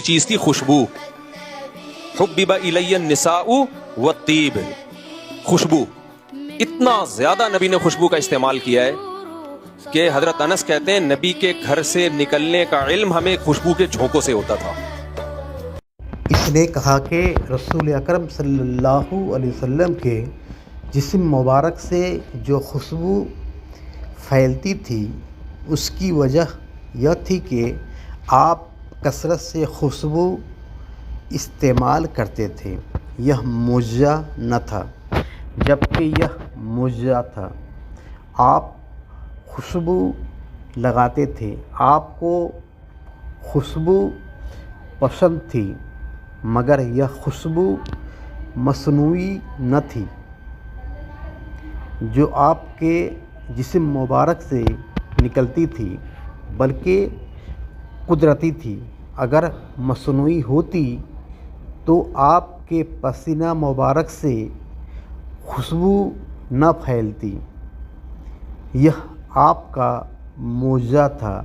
چیز کی خوشبو، حبب الی النساء والطیب، خوشبو، اتنا زیادہ نبی نے خوشبو کا استعمال کیا ہے کہ حضرت انس کہتے ہیں نبی کے گھر سے نکلنے کا علم ہمیں خوشبو کے جھونکوں سے ہوتا تھا۔ اس نے کہا کہ رسول اکرم صلی اللہ علیہ وسلم کے جسم مبارک سے جو خوشبو پھیلتی تھی اس کی وجہ یہ تھی کہ آپ کثرت سے خوشبو استعمال کرتے تھے۔ یہ معجزہ نہ تھا، جبکہ یہ معجزہ تھا۔ آپ خوشبو لگاتے تھے، آپ کو خوشبو پسند تھی، مگر یہ خوشبو مصنوعی نہ تھی جو آپ کے جسم مبارک سے نکلتی تھی، بلکہ قدرتی تھی۔ اگر مصنوعی ہوتی تو آپ کے پسینہ مبارک سے خوشبو نہ پھیلتی۔ یہ آپ کا معجزہ تھا۔